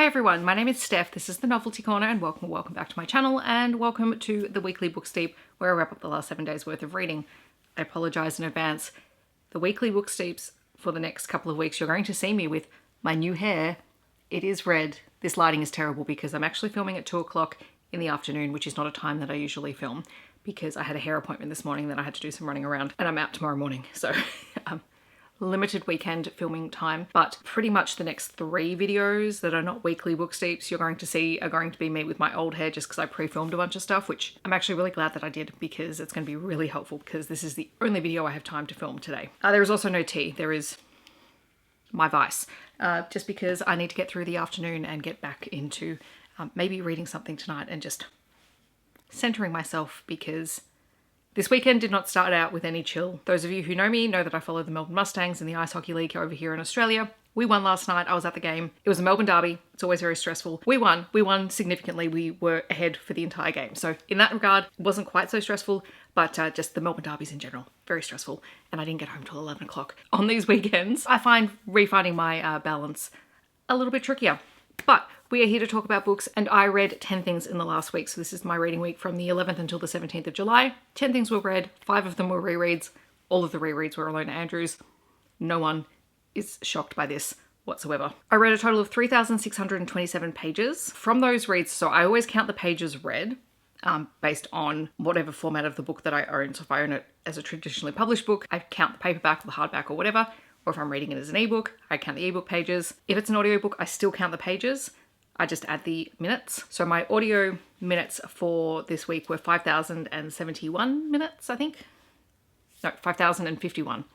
Hi everyone, my name is Steph, this is the Novelty Corner, and welcome back to my channel, and welcome to the weekly book steep where I wrap up the last 7 days worth of reading. I apologise in advance. The weekly book steeps for the next couple of weeks, you're going to see me with my new hair. It is red. This lighting is terrible because I'm actually filming at 2 o'clock in the afternoon, which is not a time that I usually film, because I had a hair appointment this morning that I had to do some running around, and I'm out tomorrow morning, so limited weekend filming time. But pretty much the next 3 videos that are not weekly book steeps you're going to see are going to be me with my old hair, just because I pre-filmed a bunch of stuff, which I'm actually really glad that I did, because it's going to be really helpful, because this is the only video I have time to film today. There is also no tea. There is my vice, just because I need to get through the afternoon and get back into maybe reading something tonight and just centering myself, because this weekend did not start out with any chill. Those of you who know me know that I follow the Melbourne Mustangs in the Ice Hockey League over here in Australia. We won last night. I was at the game. It was a Melbourne derby. It's always very stressful. We won. We won significantly. We were ahead for the entire game. So in that regard, it wasn't quite so stressful, but just the Melbourne derbies in general, very stressful. And I didn't get home till 11 o'clock. On these weekends, I find refinding my balance a little bit trickier. But we are here to talk about books, and I read 10 things in the last week. So this is my reading week from the 11th until the 17th of July. 10 things were read, 5 of them were rereads. All of the rereads were Ilona Andrews. No one is shocked by this whatsoever. I read a total of 3,627 pages. From those reads, so I always count the pages read based on whatever format of the book that I own. So if I own it as a traditionally published book, I count the paperback or the hardback or whatever. Or if I'm reading it as an ebook, I count the ebook pages. If it's an audiobook, I still count the pages. I just add the minutes. So my audio minutes for this week were 5,071 minutes, I think. No, 5,051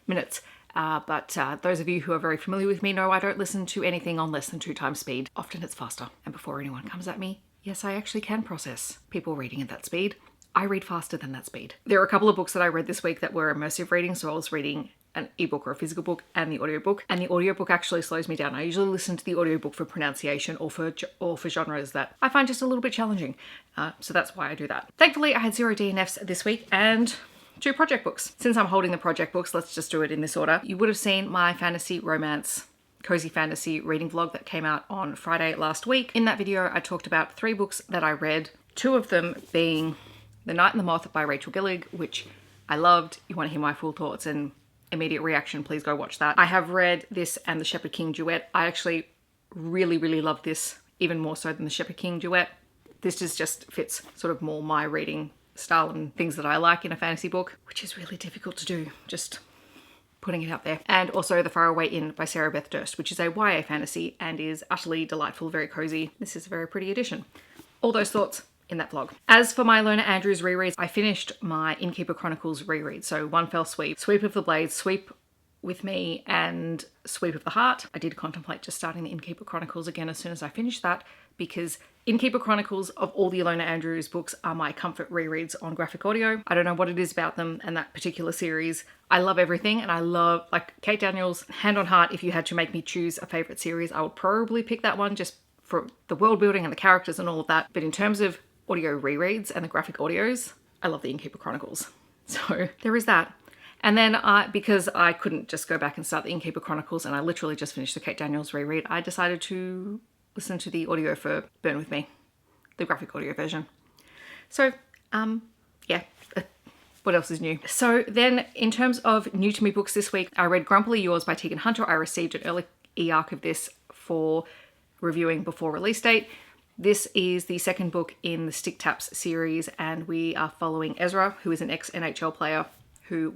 minutes. But those of you who are very familiar with me know I don't listen to anything on less than 2 times speed. Often it's faster. And before anyone comes at me, yes, I actually can process people reading at that speed. I read faster than that speed. There are a couple of books that I read this week that were immersive reading. So I was reading an ebook or a physical book and the audiobook. And the audiobook actually slows me down. I usually listen to the audiobook for pronunciation or for genres that I find just a little bit challenging. So that's why I do that. Thankfully, I had 0 DNFs this week and 2 project books. Since I'm holding the project books, let's just do it in this order. You would have seen my fantasy romance, cozy fantasy reading vlog that came out on Friday last week. In that video, I talked about 3 books that I read, 2 of them being The Night and the Moth by Rachel Gillig, which I loved. You want to hear my full thoughts and immediate reaction, please go watch that. I have read this and the Shepherd King duet. I actually really love this, even more so than the Shepherd King duet. This just fits sort of more my reading style and things that I like in a fantasy book, which is really difficult to do, just putting it out there. And also The Faraway Inn by Sarah Beth Durst, which is a YA fantasy and is utterly delightful, very cozy. This is a very pretty edition. All those thoughts in that vlog. As for my Ilona Andrews rereads, I finished my Innkeeper Chronicles reread. So one fell sweep, Sweep of the Blades, Sweep with Me, and Sweep of the Heart. I did contemplate just starting the Innkeeper Chronicles again as soon as I finished that, because Innkeeper Chronicles of all the Ilona Andrews books are my comfort rereads on graphic audio. I don't know what it is about them and that particular series. I love everything, and I love, like Kate Daniels, hand on heart, if you had to make me choose a favorite series, I would probably pick that one just for the world building and the characters and all of that. But in terms of audio rereads and the graphic audios, I love the Innkeeper Chronicles. So there is that. And then because I couldn't just go back and start the Innkeeper Chronicles, and I literally just finished the Kate Daniels reread, I decided to listen to the audio for Burn With Me, the graphic audio version. So yeah, what else is new? So then in terms of new to me books this week, I read Grumpily Yours by Teagan Hunter. I received an early e-arc of this for reviewing before release date. This is the second book in the Stick Taps series, and we are following Ezra, who is an ex-NHL player who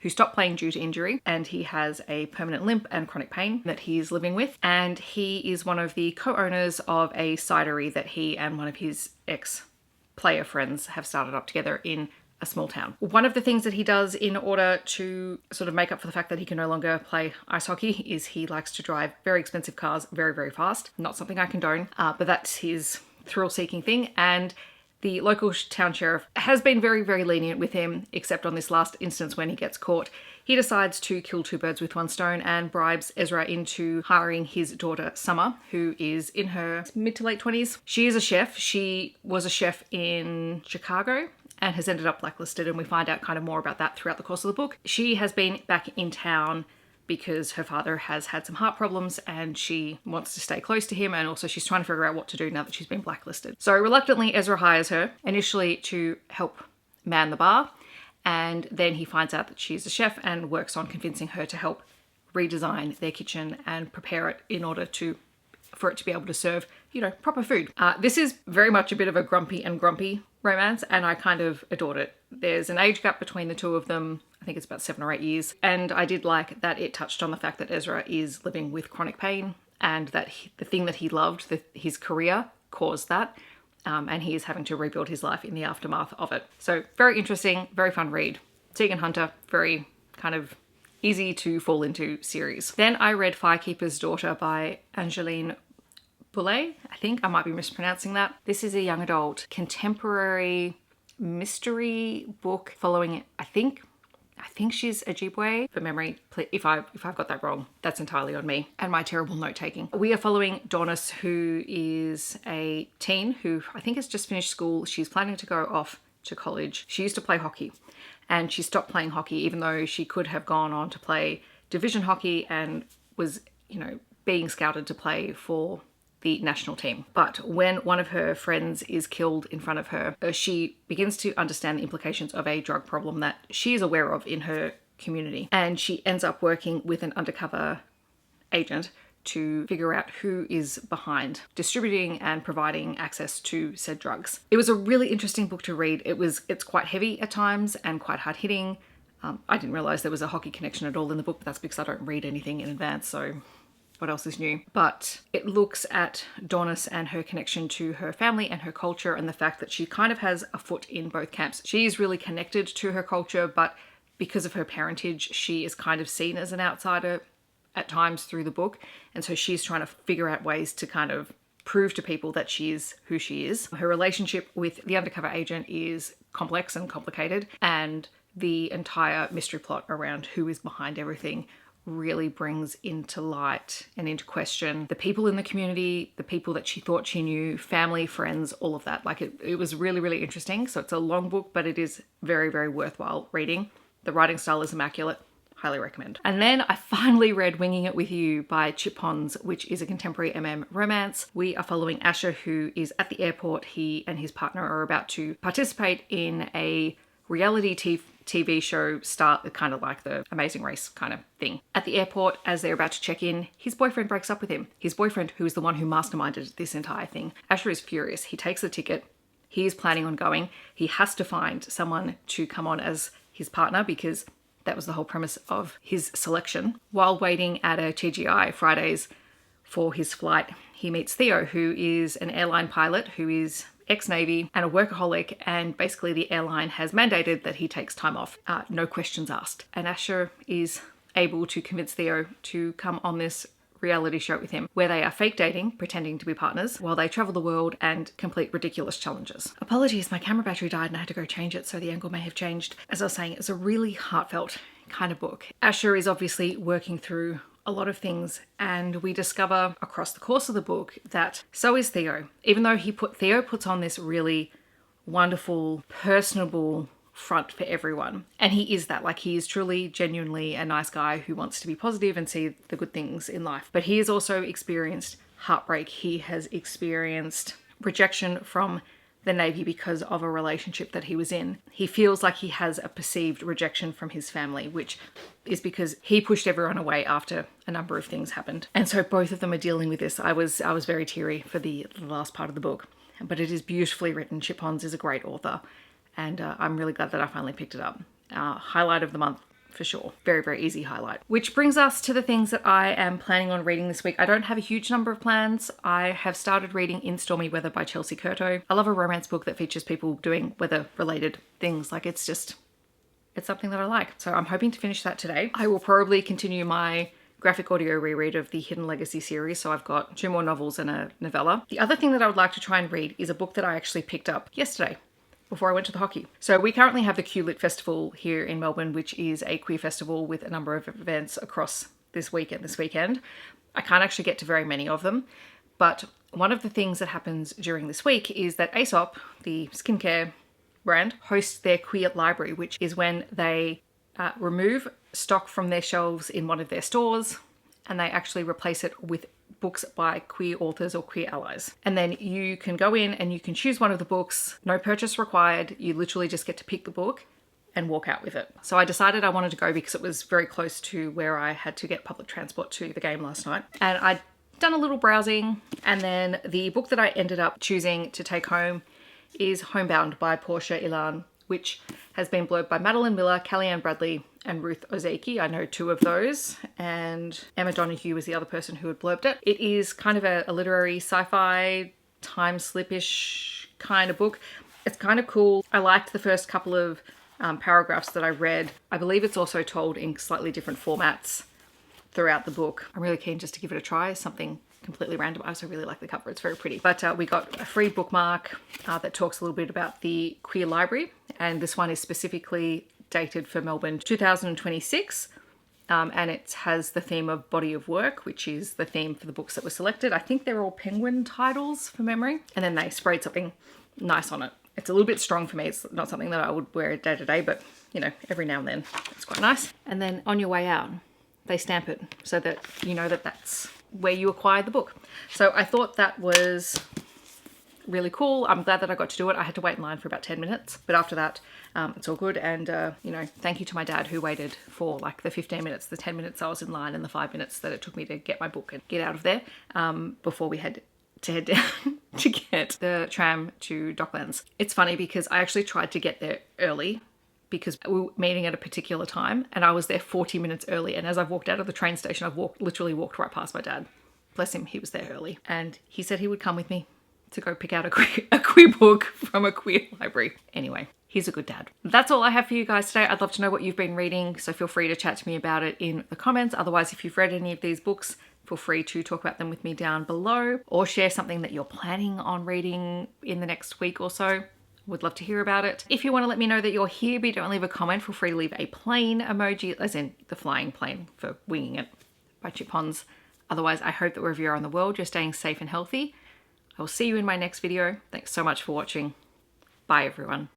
stopped playing due to injury, and he has a permanent limp and chronic pain that he's living with. And he is one of the co-owners of a cidery that he and one of his ex-player friends have started up together in a small town. One of the things that he does in order to sort of make up for the fact that he can no longer play ice hockey is he likes to drive very expensive cars very fast. Not something I condone, but that's his thrill-seeking thing. And the local town sheriff has been very lenient with him, except on this last instance when he gets caught. He decides to kill 2 birds with one stone and bribes Ezra into hiring his daughter Summer, who is in her mid to late 20s. She is a chef. She was a chef in Chicago and has ended up blacklisted, and we find out kind of more about that throughout the course of the book. She has been back in town because her father has had some heart problems and she wants to stay close to him, and also she's trying to figure out what to do now that she's been blacklisted. So reluctantly, Ezra hires her initially to help man the bar, and then he finds out that she's a chef and works on convincing her to help redesign their kitchen and prepare it in order for it to be able to serve, proper food. This is very much a bit of a grumpy romance, and I kind of adored it. There's an age gap between the two of them. I think it's about 7 or 8 years. And I did like that it touched on the fact that Ezra is living with chronic pain, and that the thing that he loved, his career, caused that. And he is having to rebuild his life in the aftermath of it. So very interesting, very fun read. Teagan Hunter, very kind of easy to fall into series. Then I read Firekeeper's Daughter by Angeline Boulley. I think I might be mispronouncing that. This is a young adult contemporary mystery book following, I think she's Ojibwe. For memory, if I've got that wrong, that's entirely on me and my terrible note-taking. We are following Durst, who is a teen who I think has just finished school. She's planning to go off to college. She used to play hockey, and she stopped playing hockey even though she could have gone on to play division hockey and was, being scouted to play for the national team. But when one of her friends is killed in front of her, she begins to understand the implications of a drug problem that she is aware of in her community. And she ends up working with an undercover agent to figure out who is behind distributing and providing access to said drugs. It was a really interesting book to read. It's quite heavy at times and quite hard hitting. I didn't realize there was a hockey connection at all in the book, but that's because I don't read anything in advance, so what else is new? But it looks at Durst and her connection to her family and her culture, and the fact that she kind of has a foot in both camps. She is really connected to her culture, but because of her parentage, she is kind of seen as an outsider at times through the book. And so she's trying to figure out ways to kind of prove to people that she is who she is. Her relationship with the undercover agent is complex and complicated, and the entire mystery plot around who is behind everything really brings into light and into question the people in the community, the people that she thought she knew, family, friends, all of that. Like it was really, really interesting. So it's a long book, but it is very, very worthwhile reading. The writing style is immaculate. Highly recommend. And then I finally read Winging It With You by Pons, which is a contemporary romance. We are following Asher, who is at the airport. He and his partner are about to participate in a reality TV show start, kind of like the Amazing Race kind of thing. At the airport, as they're about to check in, his boyfriend breaks up with him. His boyfriend, who is the one who masterminded this entire thing. Asher is furious. He takes the ticket. He is planning on going. He has to find someone to come on as his partner because that was the whole premise of his selection. While waiting at a TGI Fridays for his flight, he meets Theo, who is an airline pilot who is ex-Navy and a workaholic, and basically the airline has mandated that he takes time off, no questions asked. And Asher is able to convince Theo to come on this reality show with him, where they are fake dating, pretending to be partners, while they travel the world and complete ridiculous challenges. Apologies, my camera battery died and I had to go change it, so the angle may have changed. As I was saying, it's a really heartfelt kind of book. Asher is obviously working through a lot of things, and we discover across the course of the book that so is Theo. Even though Theo puts on this really wonderful, personable front for everyone, and he is that, like, he is truly genuinely a nice guy who wants to be positive and see the good things in life, but he has also experienced heartbreak. He has experienced rejection from the Navy because of a relationship that he was in. He feels like he has a perceived rejection from his family, which is because he pushed everyone away after a number of things happened. And so both of them are dealing with this. I was very teary for the last part of the book, but it is beautifully written. Pons is a great author, and I'm really glad that I finally picked it up. Highlight of the month for sure. Very, very easy highlight. Which brings us to the things that I am planning on reading this week. I don't have a huge number of plans. I have started reading In Stormy Weather by Chelsea Curto. I love a romance book that features people doing weather-related things. Like, it's something that I like. So I'm hoping to finish that today. I will probably continue my graphic audio reread of the Hidden Legacy series, so I've got 2 more novels and a novella. The other thing that I would like to try and read is a book that I actually picked up yesterday, before I went to the hockey. So we currently have the Q-Lit Festival here in Melbourne, which is a queer festival with a number of events across this week and this weekend. I can't actually get to very many of them, but one of the things that happens during this week is that Aesop, the skincare brand, hosts their Queer Library, which is when they remove stock from their shelves in one of their stores, and they actually replace it with books by queer authors or queer allies. And then you can go in and you can choose one of the books, no purchase required. You literally just get to pick the book and walk out with it. So I decided I wanted to go because it was very close to where I had to get public transport to the game last night. And I'd done a little browsing, and then the book that I ended up choosing to take home is Homebound by Portia Ilan, which has been blurbed by Madeline Miller, Kellyanne Bradley, and Ruth Ozeki. I know two of those, and Emma Donoghue was the other person who had blurbed it. It is kind of a literary sci-fi time slip-ish kind of book. It's kind of cool. I liked the first couple of paragraphs that I read. I believe it's also told in slightly different formats throughout the book. I'm really keen just to give it a try. Something completely random. I also really like the cover. It's very pretty. But we got a free bookmark that talks a little bit about the queer library, and this one is specifically dated for Melbourne 2026, and it has the theme of body of work, which is the theme for the books that were selected. I think they're all Penguin titles from memory, and then they sprayed something nice on it. It's a little bit strong for me. It's not something that I would wear day to day, but you know, every now and then it's quite nice. And then on your way out, they stamp it so that you know that that's where you acquired the book. So I thought that was really cool. I'm glad that I got to do it. I had to wait in line for about 10 minutes, but after that, it's all good. And, you know, thank you to my dad who waited for like the 15 minutes, the 10 minutes I was in line, and the 5 minutes that it took me to get my book and get out of there before we had to head down to get the tram to Docklands. It's funny because I actually tried to get there early because we were meeting at a particular time, and I was there 40 minutes early. And as I've walked out of the train station, I've literally walked right past my dad. Bless him, he was there early. And he said he would come with me to go pick out a queer book from a queer library. Anyway, he's a good dad. That's all I have for you guys today. I'd love to know what you've been reading, so feel free to chat to me about it in the comments. Otherwise, if you've read any of these books, feel free to talk about them with me down below, or share something that you're planning on reading in the next week or so. Would love to hear about it. If you want to let me know that you're here but you don't leave a comment, feel free to leave a plane emoji, as in the flying plane for winging it by Pons. Otherwise, I hope that wherever you are in the world, you're staying safe and healthy. I will see you in my next video. Thanks so much for watching. Bye, everyone.